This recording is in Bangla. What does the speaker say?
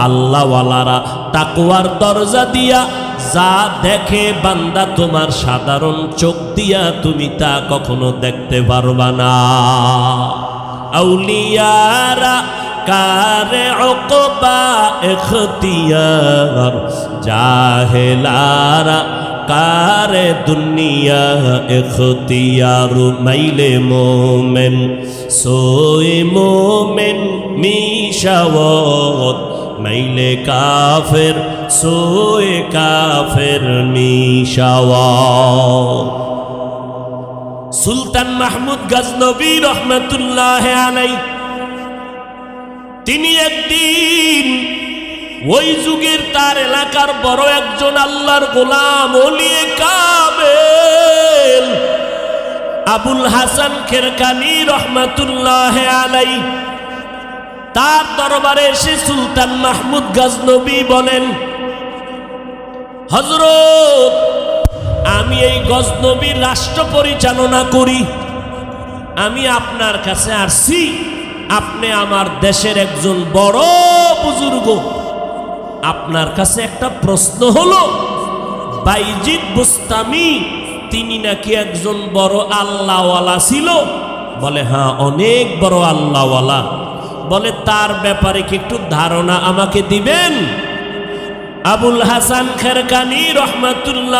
আল্লাহওয়ালারা তাকওয়ার দরজা দিয়া যা দেখে বান্দা তোমার সাধারণ চোখ দিয়া তুমি তা কখনো দেখতে পারবা না। আউলিয়ারা কারে উকবা ইখতিয়ার, জাহেলারা কারে দুনিয়া ইখতিয়ার। মাইলে মোমেন সোয়ে মোমেন মিশাওয়াত, মাইলে কাফের সোয়ে কাফের মিশাওয়াত। সুলতান মাহমুদ গজনবী রহমতুল্লাহ আলাইহি তিনি একদিন ওই যুগের তার এলাকার বড় একজন আল্লাহর গোলাম ওলিয়ে কামেল আবুল হাসান খেরকানি রহমতুল্লাহ আলাইহি তার দরবারে এসে সুলতান মাহমুদ গজনবী বলেন, হযরত আমি এই গজনবীর রাষ্ট্র পরিচালনা করি, আমি আপনার কাছে আসছি, আপনি আমার দেশের একজন বড় বুজুর্গ, আপনার কাছে একটা প্রশ্ন হলো, বাইজিদ বুস্তামি তিনি নাকি একজন বড় আল্লাহওয়ালা ছিল? বলে হ্যাঁ, অনেক বড় আল্লাহওয়ালা। বলে তার ব্যাপারে কি একটু ধারণা আমাকে দিবেন? আবুল হাসান খেরকানি রহমাতুল্লাহ